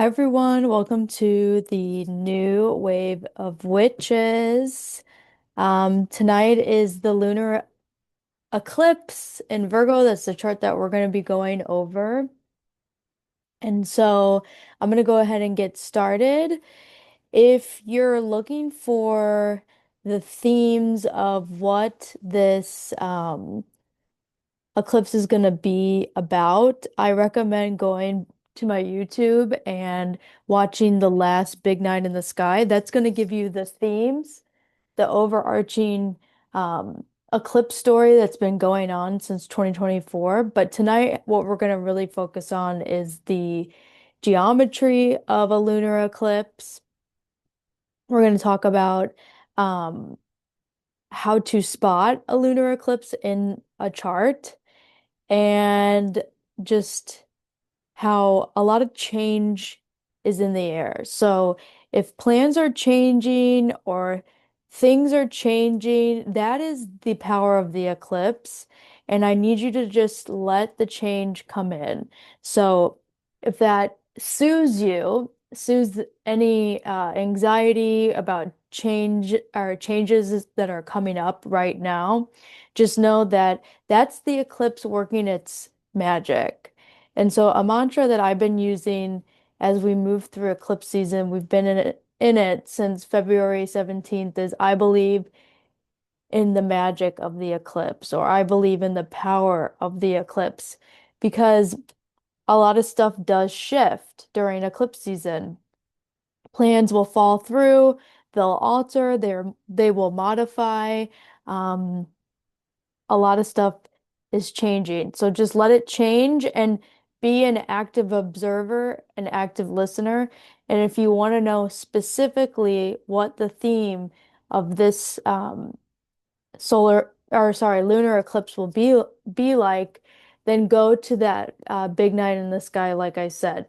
Hi everyone, welcome to the new wave of witches. Tonight is the lunar eclipse in Virgo. That's the chart that we're going to be going over. And so I'm going to go ahead and get started. If you're looking for the themes of what this eclipse is going to be about, I recommend going to my YouTube and watching the last big night in the sky. That's going to give you the themes, the overarching eclipse story that's been going on since 2024. But tonight, what we're going to really focus on is the geometry of a lunar eclipse. We're going to talk about um, how to spot a lunar eclipse in a chart and just how a lot of change is in the air. So if plans are changing or things are changing, that is the power of the eclipse. And I need you to just let the change come in. So if that soothes any anxiety about change or changes that are coming up right now, just know that that's the eclipse working its magic. And so a mantra that I've been using as we move through eclipse season, we've been in it since February 17th, is I believe in the magic of the eclipse, or I believe in the power of the eclipse, because a lot of stuff does shift during eclipse season. Plans will fall through, they'll alter, they will modify. Um, a lot of stuff is changing. So just let it change and be an active observer, an active listener. And if you want to know specifically what the theme of this lunar eclipse will be like, then go to that big night in the sky, like I said.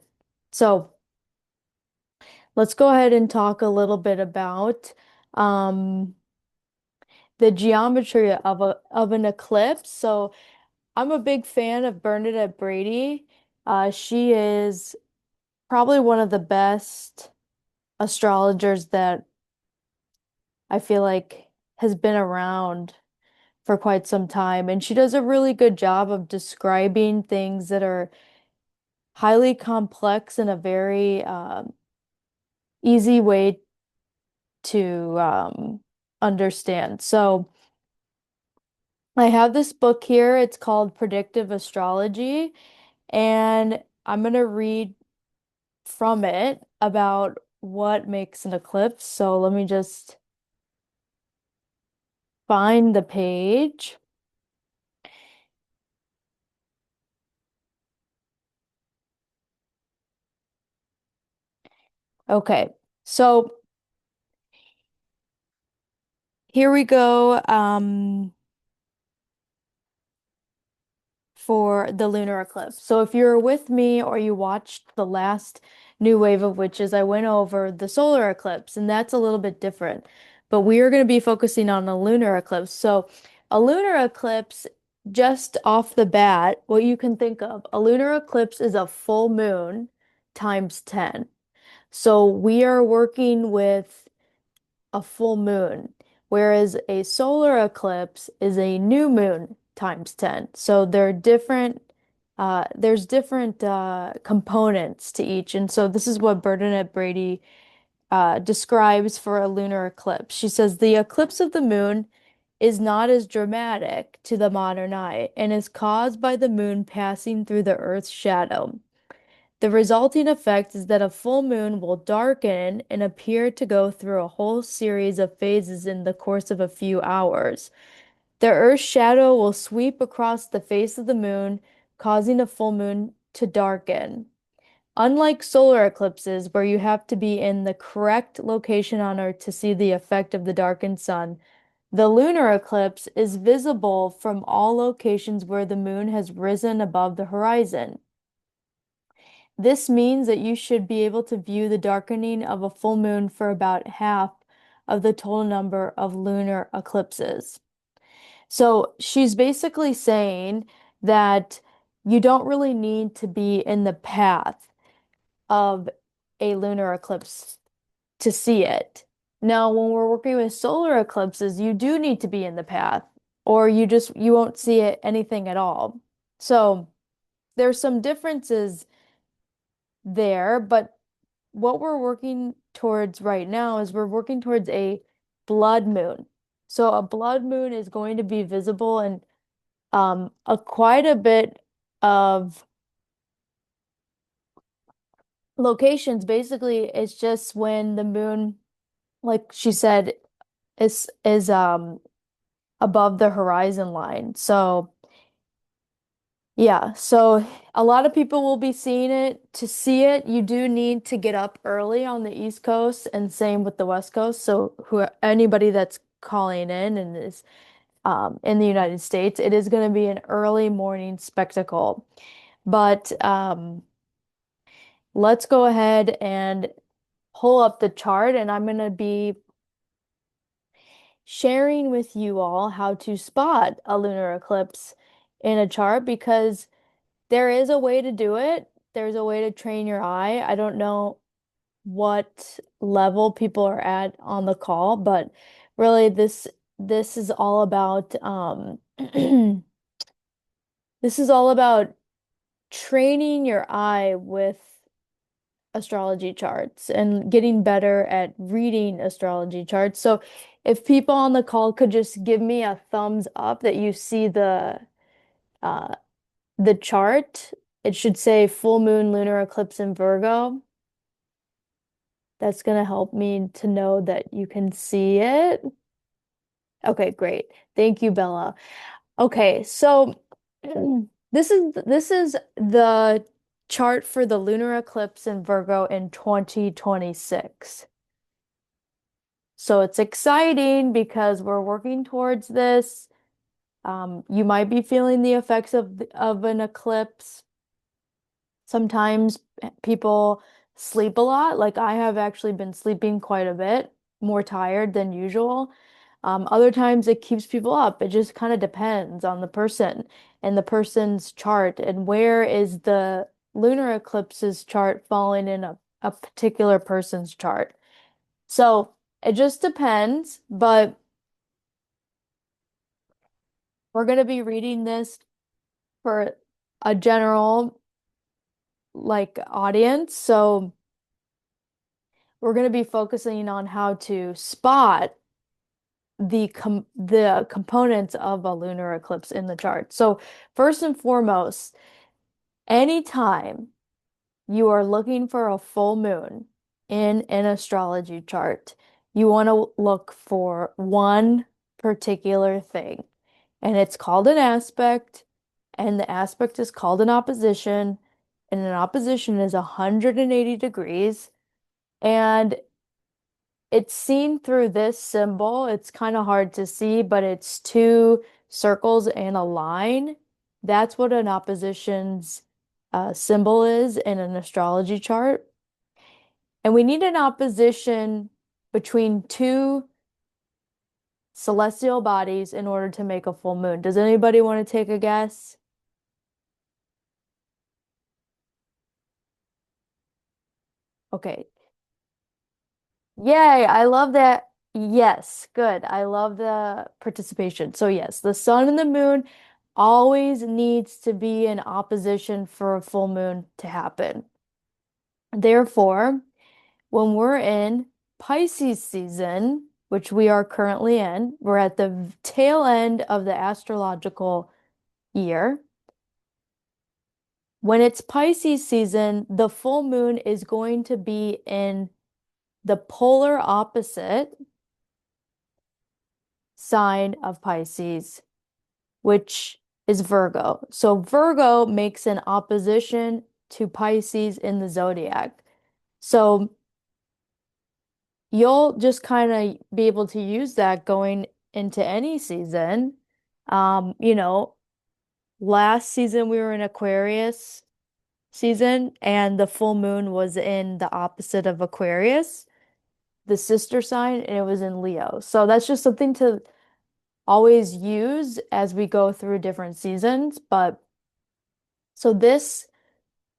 So let's go ahead and talk a little bit about um, the geometry of an eclipse. So I'm a big fan of Bernadette Brady. She is probably one of the best astrologers that I feel like has been around for quite some time. And she does a really good job of describing things that are highly complex in a very easy way to understand. So I have this book here. It's called Predictive Astrology, and I'm going to read from it about what makes an eclipse. So let me just find the page. Okay, so here we go for the lunar eclipse. So if you're with me or you watched the last new wave of witches, I went over the solar eclipse, and that's a little bit different. But we are going to be focusing on a lunar eclipse. So a lunar eclipse, just off the bat, what you can think of, a lunar eclipse is a full moon times 10. So we are working with a full moon, whereas a solar eclipse is a new moon times 10. So they're different, there's different components to each. And so this is what Bernadette Brady describes for a lunar eclipse. She says the eclipse of the moon is not as dramatic to the modern eye and is caused by the moon passing through the Earth's shadow. The resulting effect is that a full moon will darken and appear to go through a whole series of phases in the course of a few hours. The Earth's shadow will sweep across the face of the moon, causing a full moon to darken. Unlike solar eclipses, where you have to be in the correct location on Earth to see the effect of the darkened sun, the lunar eclipse is visible from all locations where the moon has risen above the horizon. This means that you should be able to view the darkening of a full moon for about half of the total number of lunar eclipses. So she's basically saying that you don't really need to be in the path of a lunar eclipse to see it. Now, when we're working with solar eclipses, you do need to be in the path, or you won't see it anything at all. So there's some differences there, but what we're working towards right now is we're working towards a blood moon. So a blood moon is going to be visible in a quite a bit of locations. Basically, it's just when the moon, like she said, is above the horizon line. So yeah, so a lot of people will be seeing it. To see it, you do need to get up early on the East Coast, and same with the West Coast. So who anybody that's calling in and is in the United States, it is going to be an early morning spectacle. But let's go ahead and pull up the chart, and I'm going to be sharing with you all how to spot a lunar eclipse in a chart because there is a way to do it. There's a way to train your eye. I don't know what level people are at on the call, but really this is all about this is all about training your eye with astrology charts and getting better at reading astrology charts. So if people on the call could just give me a thumbs up that you see uh the chart, it should say full moon lunar eclipse in Virgo. That's going to help me to know that you can see it. Okay, great. Thank you, Bella. Okay, so this is the chart for the lunar eclipse in Virgo in 2026. So it's exciting because we're working towards this. You might be feeling the effects of an eclipse. Sometimes people sleep a lot. Like I have actually been sleeping quite a bit, more tired than usual. Other times it keeps people up. It just kind of depends on the person and the person's chart and where is the lunar eclipse's chart falling in a particular person's chart. So it just depends, but we're going to be reading this for a general like audience. So we're going to be focusing on how to spot the components of a lunar eclipse in the chart. So first and foremost, anytime you are looking for a full moon in an astrology chart, you want to look for one particular thing, and it's called an aspect, and the aspect is called an opposition, and an opposition is 180 degrees. And it's seen through this symbol. It's kind of hard to see, but it's two circles and a line. That's what an opposition's symbol is in an astrology chart. And we need an opposition between two celestial bodies in order to make a full moon. Does anybody want to take a guess? Okay. Yay, I love that. Yes, good. I love the participation. So yes, the sun and the moon always needs to be in opposition for a full moon to happen. Therefore, when we're in Pisces season, which we are currently in, we're at the tail end of the astrological year. When it's Pisces season, the full moon is going to be in the polar opposite sign of Pisces, which is Virgo. So Virgo makes an opposition to Pisces in the zodiac. So you'll just kind of be able to use that going into any season. You know, last season we were in Aquarius season, and the full moon was in the opposite of Aquarius, the sister sign, and it was in Leo. So that's just something to always use as we go through different seasons. But so this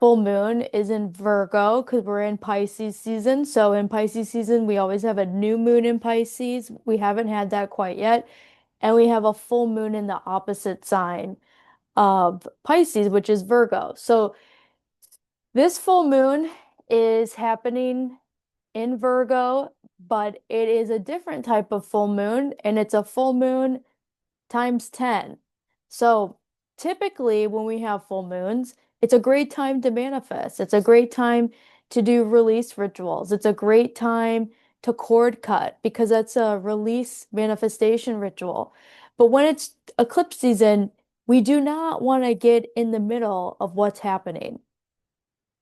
full moon is in Virgo because we're in Pisces season. So in Pisces season, we always have a new moon in Pisces. We haven't had that quite yet. And we have a full moon in the opposite sign of Pisces, which is Virgo. So this full moon is happening in Virgo, but it is a different type of full moon, and it's a full moon times 10. So typically, when we have full moons, it's a great time to manifest. It's a great time to do release rituals. It's a great time to cord cut because that's a release manifestation ritual. But when it's eclipse season, we do not want to get in the middle of what's happening.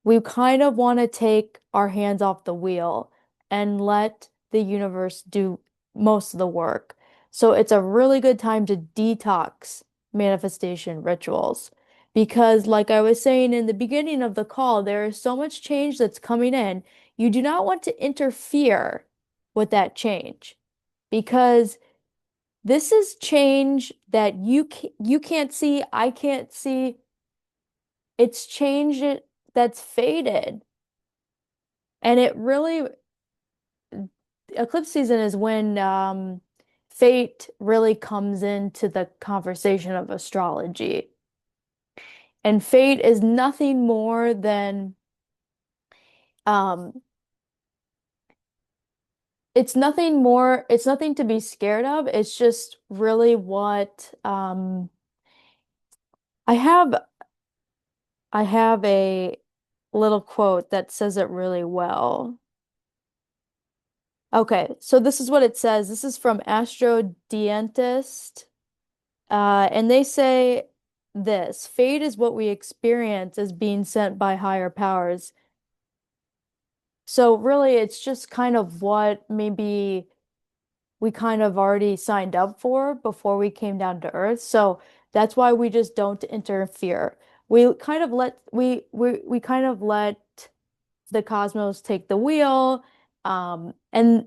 We kind of want to take our hands off the wheel and let the universe do most of the work. So it's a really good time to detox manifestation rituals because, like I was saying in the beginning of the call, there is so much change that's coming in. You do not want to interfere with that change because this is change that you can't see, I can't see. It's change that's faded. And it really, eclipse season is when fate really comes into the conversation of astrology. And fate is nothing more than, um, it's nothing to be scared of. It's just really what I have, I have a little quote that says it really well. Okay, so this is what it says. This is from Astro. And they say this, fate is what we experience as being sent by higher powers. So really, it's just kind of what maybe we kind of already signed up for before we came down to Earth. So that's why we just don't interfere. We kind of let the cosmos take the wheel, and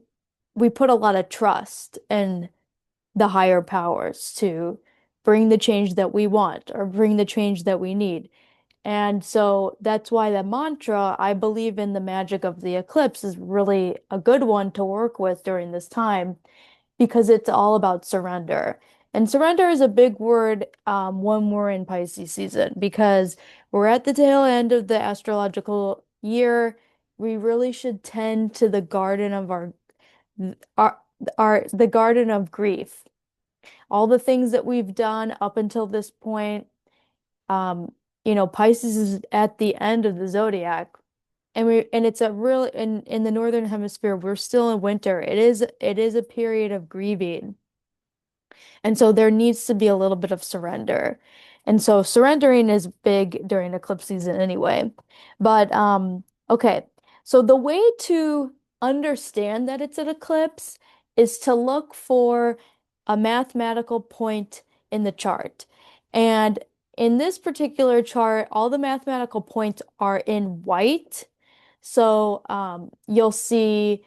we put a lot of trust in the higher powers to bring the change that we want or bring the change that we need. And so that's why the mantra, I believe in the magic of the eclipse, is really a good one to work with during this time because it's all about surrender. And surrender is a big word when we're in Pisces season because we're at the tail end of the astrological year. We really should tend to the garden of our, the garden of grief, all the things that we've done up until this point. Um, Pisces is at the end of the zodiac, and it's a real in the northern hemisphere, we're still in winter. It is a period of grieving. And so there needs to be a little bit of surrender. And so surrendering is big during eclipse season anyway. But okay. So the way to understand that it's an eclipse is to look for a mathematical point in the chart. And in this particular chart, all the mathematical points are in white. So you'll see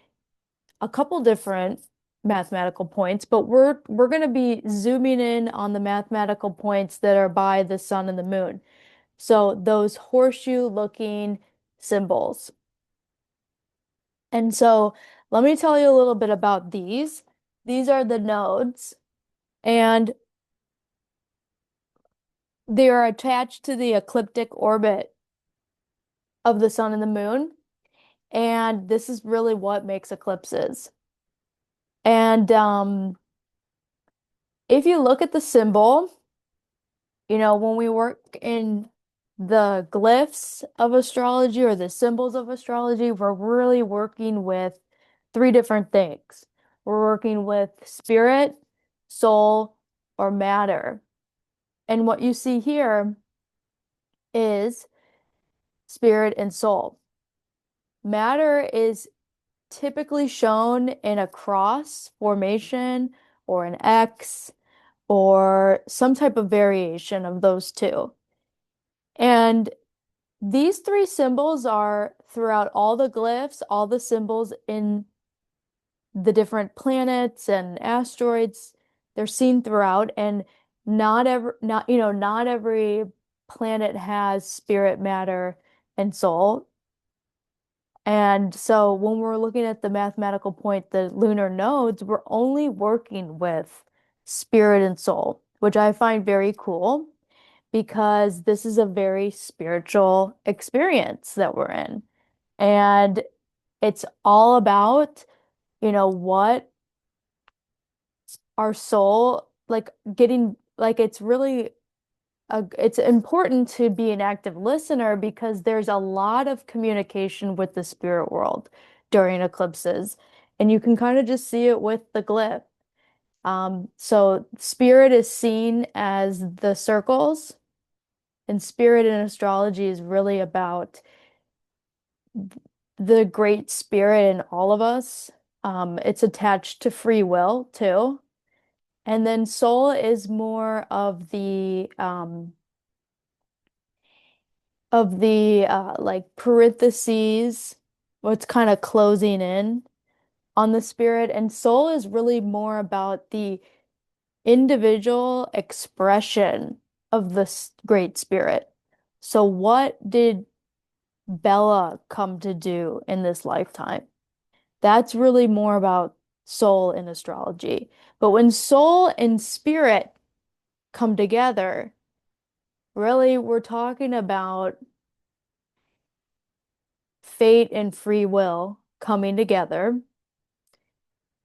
a couple different mathematical points, but we're going to be zooming in on the mathematical points that are by the sun and the moon. So those horseshoe looking symbols. And so let me tell you a little bit about these. These are the nodes, and they are attached to the ecliptic orbit of the sun and the moon. And this is really what makes eclipses. And if you look at the symbol, when we work in the glyphs of astrology or the symbols of astrology, we're really working with three different things. We're working with spirit, soul, or matter. And what you see here is spirit and soul. Matter is typically shown in a cross formation or an X or some type of variation of those two. And these three symbols are throughout all the glyphs, all the symbols in the different planets and asteroids. They're seen throughout, and not every planet has spirit matter and soul. And so when we're looking at the mathematical point, the lunar nodes, we're only working with spirit and soul, which I find very cool because this is a very spiritual experience that we're in. And it's all about, what our soul, like getting, like it's important to be an active listener because there's a lot of communication with the spirit world during eclipses. And you can kind of just see it with the glyph. So spirit is seen as the circles, and spirit in astrology is really about the great spirit in all of us. It's attached to free will too. And then soul is more of the like parentheses, what's kind of closing in on the spirit. And soul is really more about the individual expression of the great spirit. So what did Bella come to do in this lifetime? That's really more about soul in astrology. But when soul and spirit come together, really we're talking about fate and free will coming together.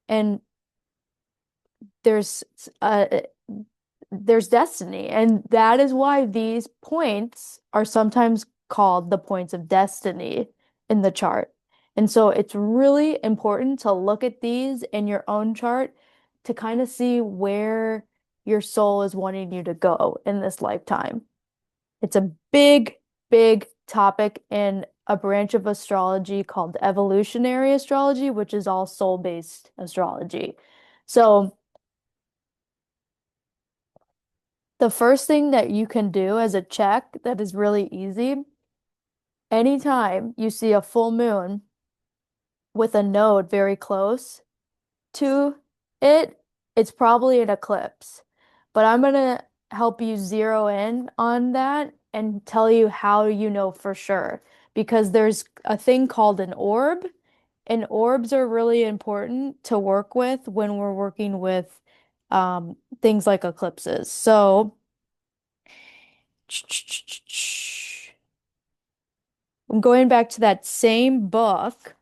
And there's uh there's destiny. And that is why these points are sometimes called the points of destiny in the chart. And so it's really important to look at these in your own chart to kind of see where your soul is wanting you to go in this lifetime. It's a big, big topic in a branch of astrology called evolutionary astrology, which is all soul-based astrology. So the first thing that you can do as a check that is really easy, anytime you see a full moon with a node very close to it, it's probably an eclipse. But I'm going to help you zero in on that and tell you how you know for sure. Because there's a thing called an orb, and orbs are really important to work with when we're working with things like eclipses. So, I'm going back to that same book,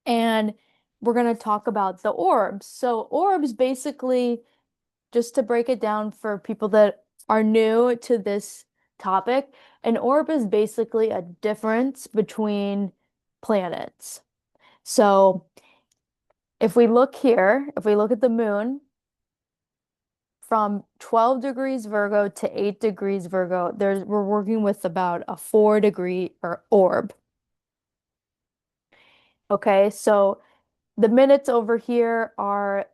and we're going to talk about the orbs. So, orbs basically, just to break it down for people that are new to this topic, an orb is basically a difference between planets. So, if we look here, if we look at the moon from 12 degrees Virgo to 8 degrees Virgo, we're working with about a 4-degree or orb. Okay, so the minutes over here are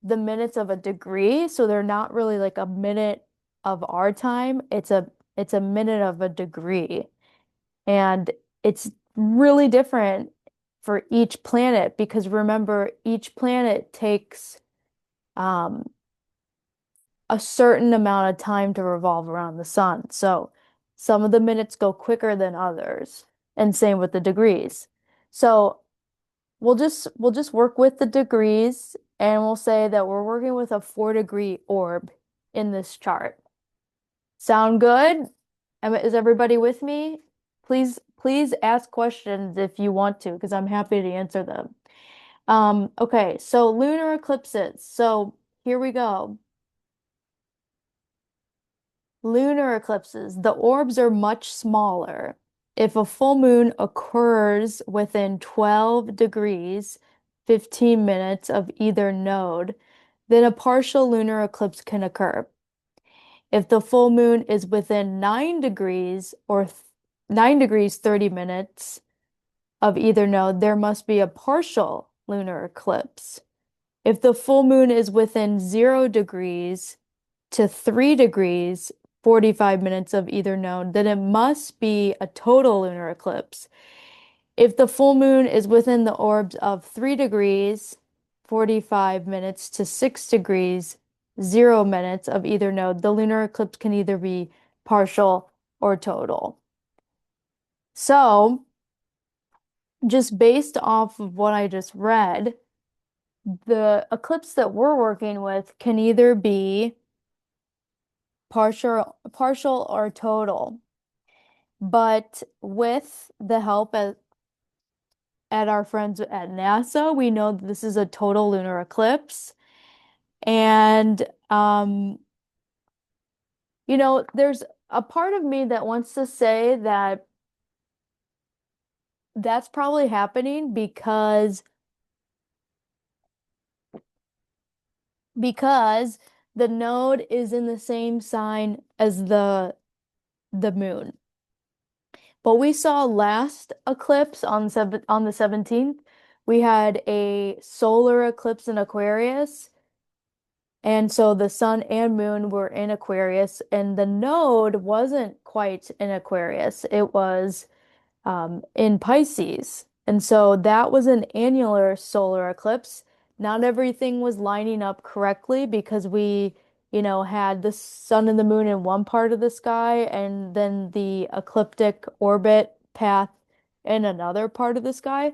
the minutes of a degree, so they're not really like a minute of our time. It's a minute of a degree. And it's really different for each planet because remember, each planet takes um, a certain amount of time to revolve around the sun. So some of the minutes go quicker than others, and same with the degrees. So we'll just work with the degrees and we'll say that we're working with a 4-degree orb in this chart. Sound good? Is everybody with me? Please ask questions if you want to, because I'm happy to answer them. Okay, so lunar eclipses. So here we go. Lunar eclipses, the orbs are much smaller. If a full moon occurs within 12 degrees, 15 minutes of either node, then a partial lunar eclipse can occur. If the full moon is within 9 degrees or 9 degrees, 30 minutes of either node, there must be a partial lunar eclipse. If the full moon is within 0 degrees to 3 degrees, 45 minutes of either node, then it must be a total lunar eclipse. If the full moon is within the orbs of 3 degrees, 45 minutes to 6 degrees, 0 minutes of either node, the lunar eclipse can either be partial or total. So, just based off of what I just read, the eclipse that we're working with can either be partial or total. But with the help at our friends at NASA, we know that this is a total lunar eclipse. And there's a part of me that wants to say that that's probably happening because the node is in the same sign as the moon. But we saw last eclipse on the 17th, we had a solar eclipse in Aquarius. And so the sun and moon were in Aquarius, and the node wasn't quite in Aquarius. It was in Pisces. And so that was an annular solar eclipse. Not everything was lining up correctly because we had the sun and the moon in one part of the sky and then the ecliptic orbit path in another part of the sky.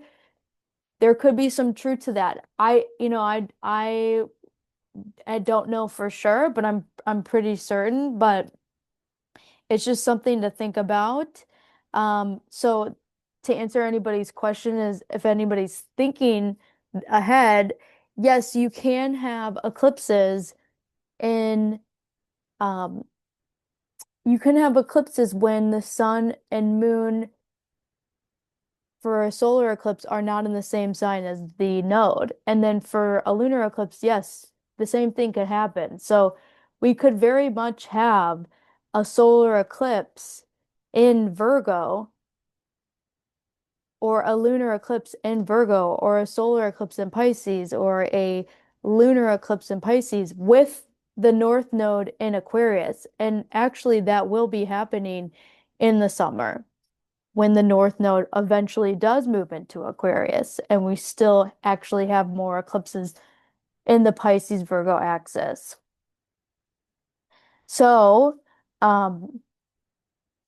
There could be some truth to that. I don't know for sure, but I'm pretty certain, but it's just something to think about. So to answer anybody's question is if anybody's thinking ahead, yes, you can have eclipses in um you can have eclipses when the sun and moon for a solar eclipse are not in the same sign as the node. And then for a lunar eclipse, yes, the same thing could happen. So we could very much have a solar eclipse in Virgo or a lunar eclipse in Virgo or a solar eclipse in Pisces or a lunar eclipse in Pisces with the North Node in Aquarius. And actually, that will be happening in the summer when the North Node eventually does move into Aquarius and we still actually have more eclipses in the Pisces Virgo axis. So, um,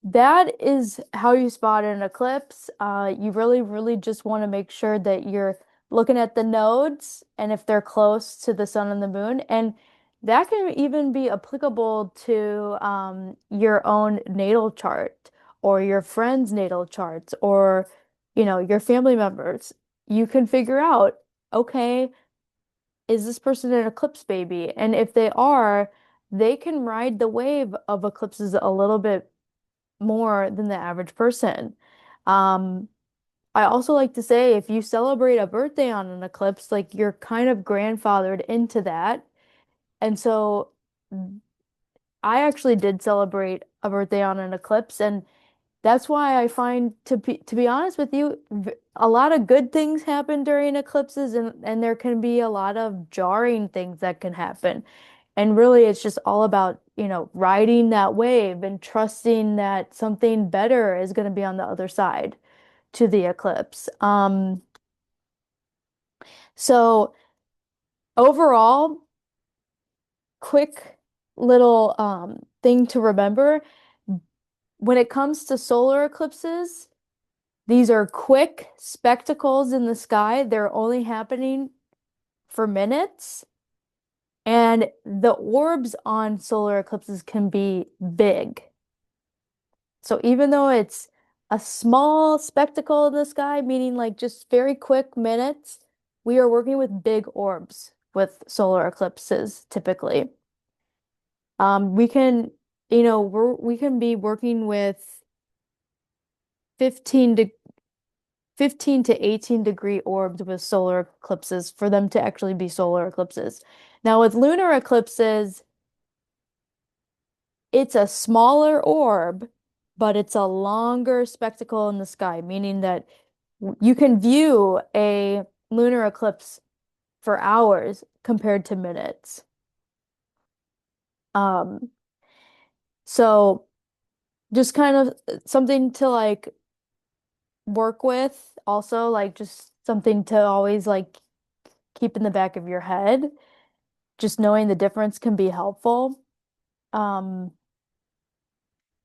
that is how you spot an eclipse. You really, really just want to make sure that you're looking at the nodes and if they're close to the sun and the moon. And that can even be applicable to your own natal chart or your friends' natal charts or, your family members. You can figure out, okay, is this person an eclipse baby? And if they are, they can ride the wave of eclipses a little bit more than the average person. Um, I also like to say if you celebrate a birthday on an eclipse, like you're kind of grandfathered into that. And so I actually did celebrate a birthday on an eclipse, and that's why I find to be honest with you, a lot of good things happen during eclipses and there can be a lot of jarring things that can happen. And really it's just all about, riding that wave and trusting that something better is going to be on the other side to the eclipse. So overall, quick little thing to remember when it comes to solar eclipses. These are quick spectacles in the sky. They're only happening for minutes. And the orbs on solar eclipses can be big. So even though it's a small spectacle in the sky, meaning like just very quick minutes, we are working with big orbs with solar eclipses typically. We can, we can be working with 15 to 15 to 18-degree orbs with solar eclipses for them to actually be solar eclipses. Now, with lunar eclipses, it's a smaller orb, but it's a longer spectacle in the sky, meaning that you can view a lunar eclipse for hours compared to minutes. Um, so just kind of something to like work with, also like just something to always like keep in the back of your head. Just knowing the difference can be helpful. Um,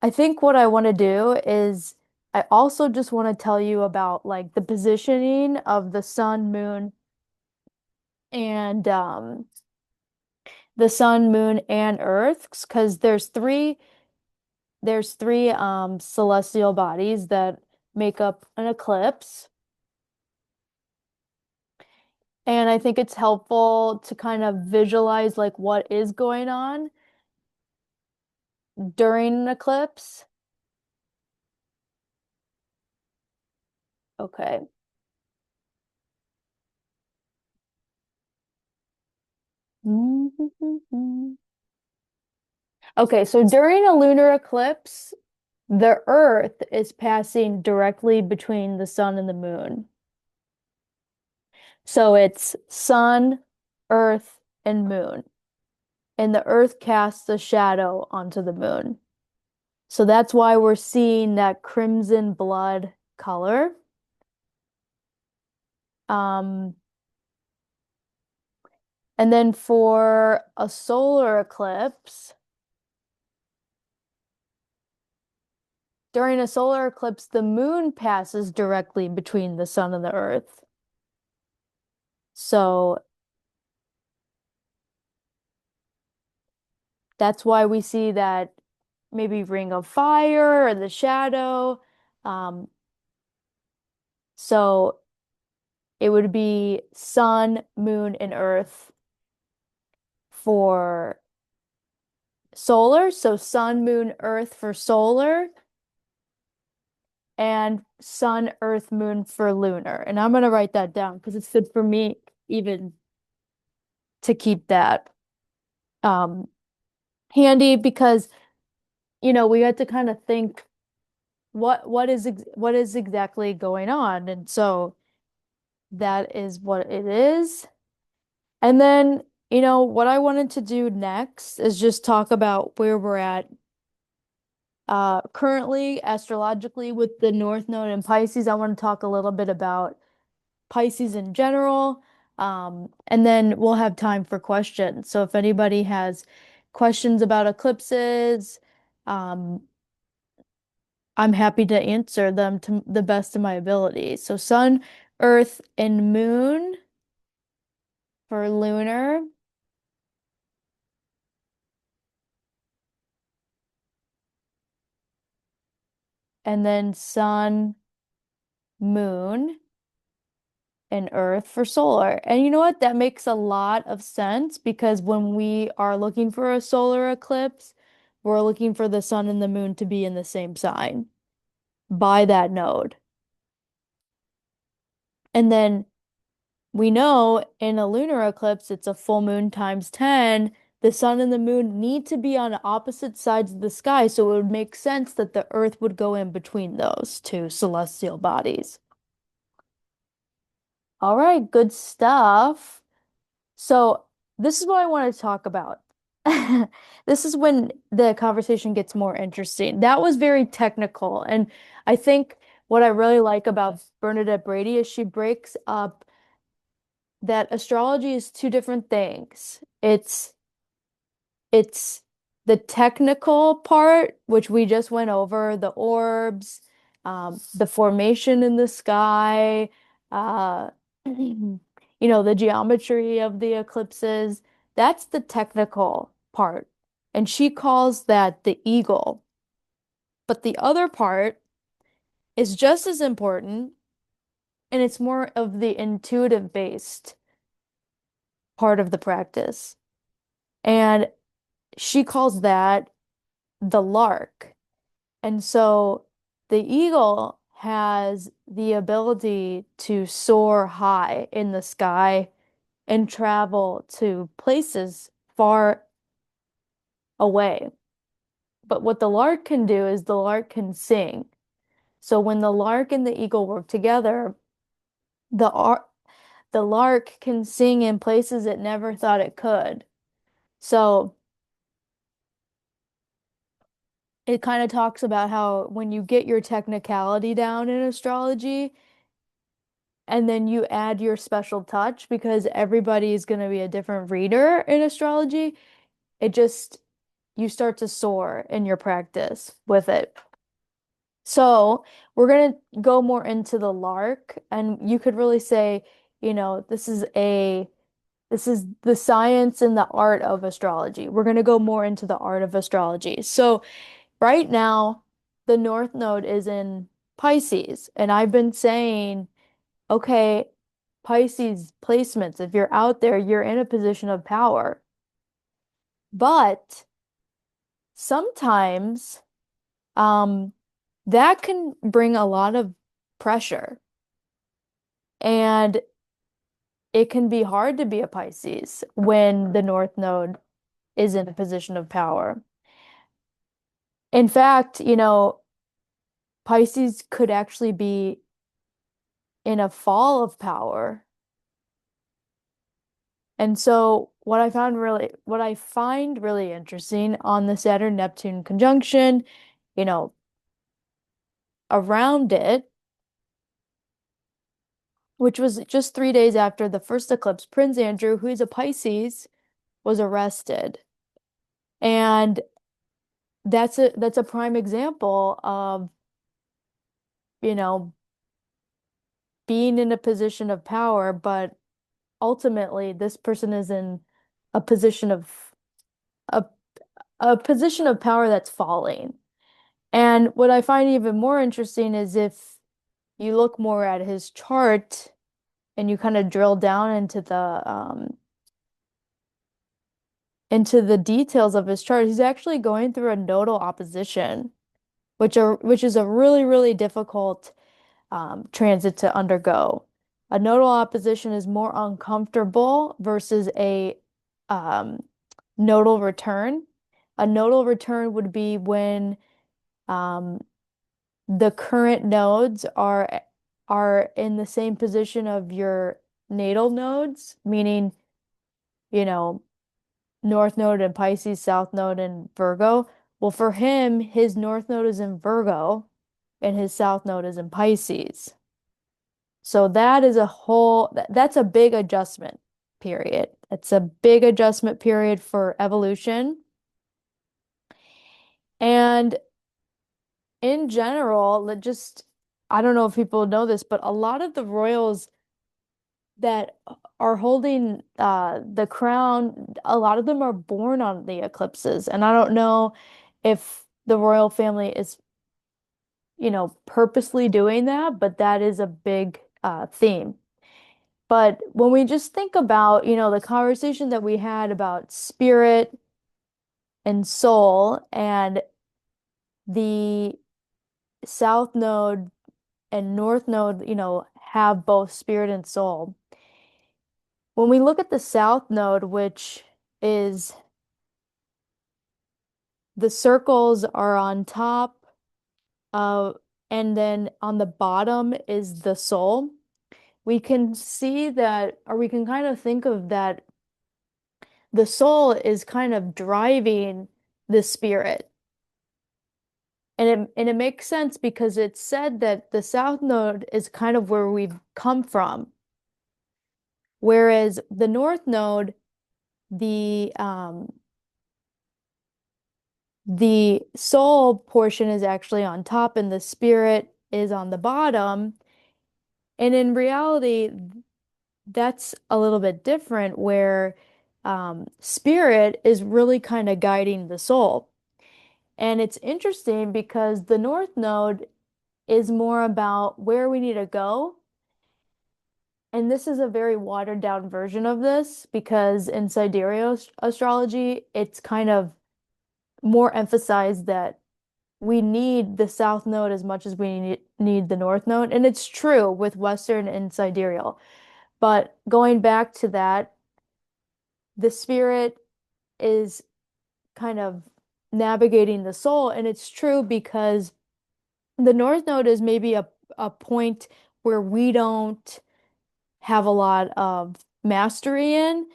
I think what I want to do is I also just want to tell you about like the positioning of the sun, moon, and the sun, moon, and earth, because there's three celestial bodies that make up an eclipse. And I think it's helpful to kind of visualize like what is going on during an eclipse. Okay. Okay, so during a lunar eclipse, the Earth is passing directly between the sun and the moon. So it's sun, Earth, and moon. And the Earth casts a shadow onto the moon. So that's why we're seeing that crimson blood color. Um, and then for a solar eclipse, during a solar eclipse, the moon passes directly between the sun and the Earth. So that's why we see that maybe ring of fire or the shadow. Um, so it would be sun, moon, and earth for solar. So sun, moon, earth for solar, and sun, earth, moon for lunar. And I'm gonna write that down because it's good for me even to keep that um handy because we have to kind of think what is exactly going on. And so that is what it is. And then, what I wanted to do next is just talk about where we're at currently astrologically with the North Node in Pisces. I want to talk a little bit about Pisces in general. And then we'll have time for questions. So if anybody has questions about eclipses, um, I'm happy to answer them to the best of my ability. So Sun, Earth, and Moon for lunar, and then Sun, Moon, and Earth for solar. And you know what? That makes a lot of sense because when we are looking for a solar eclipse, we're looking for the sun and the moon to be in the same sign by that node. And then we know in a lunar eclipse, it's a full moon times 10. The sun and the moon need to be on opposite sides of the sky, so it would make sense that the Earth would go in between those two celestial bodies. All right, good stuff. So, this is what I want to talk about. This is when the conversation gets more interesting. That was very technical, and I think what I really like about Bernadette Brady is she breaks up that astrology is two different things. It's the technical part, which we just went over, the orbs, the formation in the sky, uh, the geometry of the eclipses. That's the technical part. And she calls that the eagle. But the other part is just as important, and it's more of the intuitive based part of the practice. And she calls that the lark. And so the eagle has the ability to soar high in the sky and travel to places far away. But what the lark can do is the lark can sing. So when the lark and the eagle work together, the ar the lark can sing in places it never thought it could. So it kind of talks about how when you get your technicality down in astrology and then you add your special touch because everybody is going to be a different reader in astrology, it just you start to soar in your practice with it. So we're gonna go more into the lark, and you could really say, this is the science and the art of astrology. We're gonna go more into the art of astrology. So right now, the North Node is in Pisces, and I've been saying, okay, Pisces placements, if you're out there, you're in a position of power. But sometimes um that can bring a lot of pressure. And it can be hard to be a Pisces when the North Node is in a position of power. In fact, Pisces could actually be in a fall of power. And so what I find really interesting on the Saturn-Neptune conjunction, you know, around it, which was just 3 days after the first eclipse, Prince Andrew, who's a Pisces, was arrested. And that's a prime example of, you know, being in a position of power, but ultimately this person is in a position of a a position of power that's falling. And what I find even more interesting is if you look more at his chart and you kind of drill down into the details of his chart, he's actually going through a nodal opposition, which is a really, really difficult transit to undergo. A nodal opposition is more uncomfortable versus a um, nodal return. A nodal return would be when um, the current nodes are in the same position of your natal nodes, meaning, you know, North Node in Pisces, South Node in Virgo. Well, for him, his North Node is in Virgo and his South Node is in Pisces. So that is that's a big adjustment period. It's a big adjustment period for evolution. And in general, I don't know if people know this, but a lot of the royals that are holding the crown, a lot of them are born on the eclipses. And I don't know if the royal family is, purposely doing that, but that is a big theme. But when we just think about, the conversation that we had about spirit and soul and the South Node and North Node, have both spirit and soul. When we look at the South Node, which is the circles are on top of, and then on the bottom is the soul, we can see that, or we can kind of think of that the soul is kind of driving the spirit. And it makes sense because it's said that the South Node is kind of where we've come from. Whereas the North Node, the the soul portion is actually on top and the spirit is on the bottom. And in reality, that's a little bit different where spirit is really kind of guiding the soul. And it's interesting because the North Node is more about where we need to go. And this is a very watered down version of this because in sidereal astrology, it's kind of more emphasized that we need the South Node as much as we need the North Node. And it's true with Western and sidereal. But going back to that, the spirit is kind of navigating the soul. And it's true because the North Node is maybe a point where we don't have a lot of mastery in.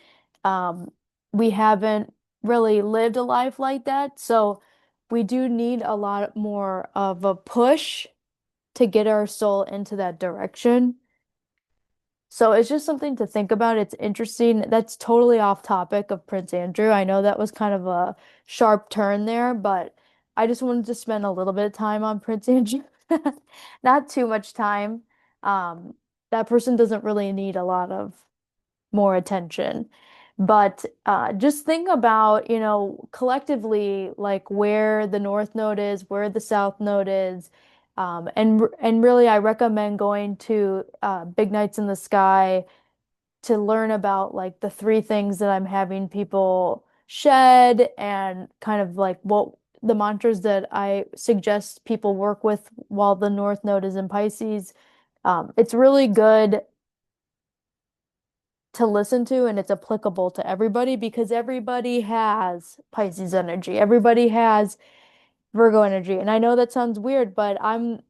Um, we haven't really lived a life like that. So we do need a lot more of a push to get our soul into that direction. So it's just something to think about. It's interesting. That's totally off topic of Prince Andrew. I know that was kind of a sharp turn there, but I just wanted to spend a little bit of time on Prince Andrew Not too much time. Um, that person doesn't really need a lot of more attention. But just think about, collectively, like where the North Node is, where the South Node is. And really, I recommend going to Big Nights in the Sky to learn about like the three things that I'm having people shed and kind of like what the mantras that I suggest people work with while the North Node is in Pisces. It's really good to listen to and it's applicable to everybody because everybody has Pisces energy. Everybody has Virgo energy. And I know that sounds weird, but I'm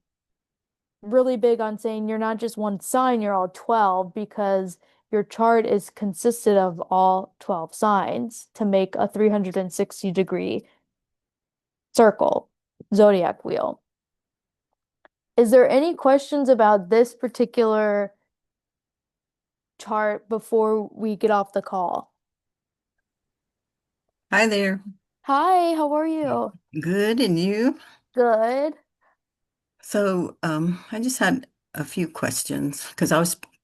really big on saying you're not just one sign, you're all 12 because your chart is consisted of all 12 signs to make a 360-degree circle, zodiac wheel. Is there any questions about this particular chart before we get off the call? Hi there. Hi, how are you? Good, and you? Good. So, I just had a few questions because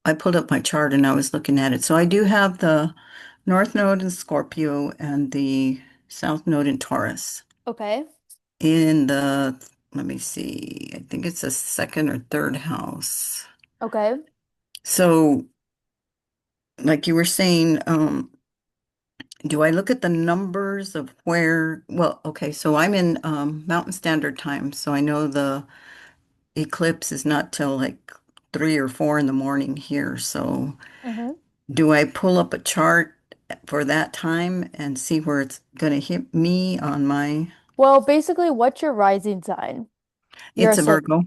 I pulled up my chart and I was looking at it. So I do have the North Node in Scorpio and the South Node in Taurus. Okay. In the, let me see, I think it's the second or third house. Okay. So, like you were saying, do I look at the numbers of where, well, okay, so I'm in Mountain Standard Time, so I know the eclipse is not till like 3 or 4 in the morning here. So hmm do I pull up a chart for that time and see where it's going to hit me on my, Well, basically, what's your rising sign? Your it's a ascend. Virgo.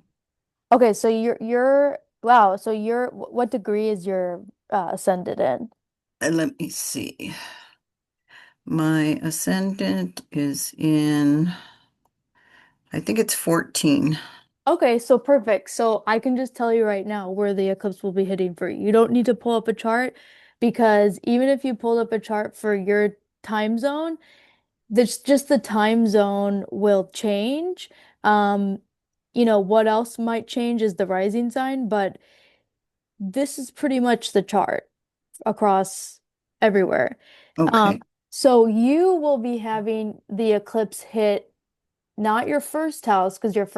Okay, so you're wow. So what degree is your ascendant in? Let me see. My ascendant is in, I think it's 14. Okay, so perfect. So I can just tell you right now where the eclipse will be hitting for you. You don't need to pull up a chart because even if you pulled up a chart for your time zone, this just the time zone will change. Um, what else might change is the rising sign, but this is pretty much the chart across everywhere. Um, Okay. so you will be having the eclipse hit not your first house, because your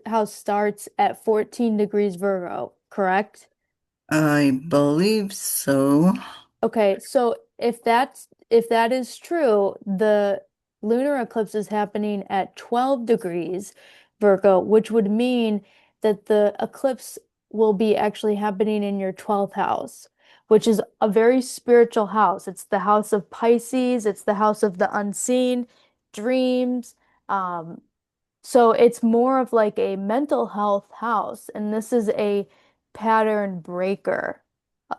house starts at 14 degrees Virgo, correct? I believe so. Okay, so if that is true, the lunar eclipse is happening at 12 degrees Virgo, which would mean that the eclipse will be actually happening in your 12th house, which is a very spiritual house. It's the house of Pisces, it's the house of the unseen, dreams. Um, so it's more of like a mental health house, and this is a pattern breaker.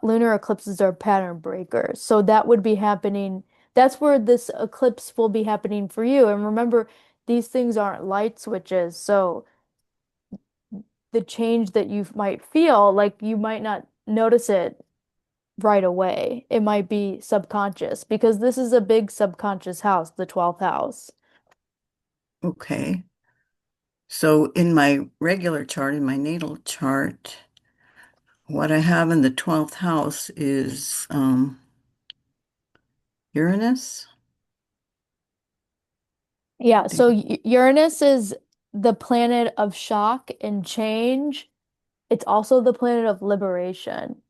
Lunar eclipses are pattern breakers. So that would be happening. That's where this eclipse will be happening for you. And remember, these things aren't light switches. So the change that you might feel, like you might not notice it right away. It might be subconscious because this is a big subconscious house, the 12th house. Okay. So in my regular chart, in my natal chart, what I have in the 12th house is Uranus. Yeah, so Uranus is the planet of shock and change. It's also the planet of liberation.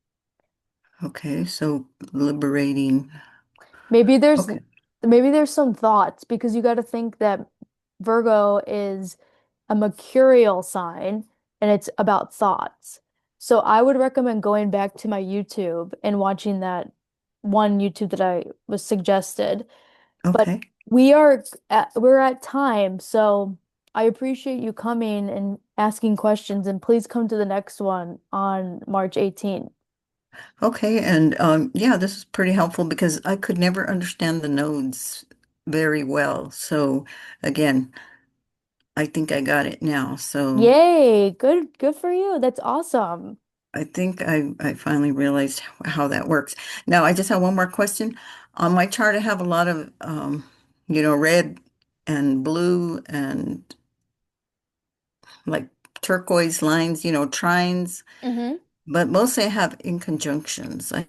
Okay, so liberating. Maybe there's Okay, maybe there's some thoughts because you got to think that Virgo is a mercurial sign and it's about thoughts. So I would recommend going back to my YouTube and watching that one YouTube that I was suggested. But okay, we're at time, so I appreciate you coming and asking questions, and please come to the next one on March 18th. okay. And yeah, this is pretty helpful because I could never understand the nodes very well. So again, I think I got it now. So Yay, good for you. That's awesome. I think I finally realized how that works. Now I just have one more question. On my chart, I have a lot of red and blue and like turquoise lines, trines, Hmm. but mostly I have in conjunctions. I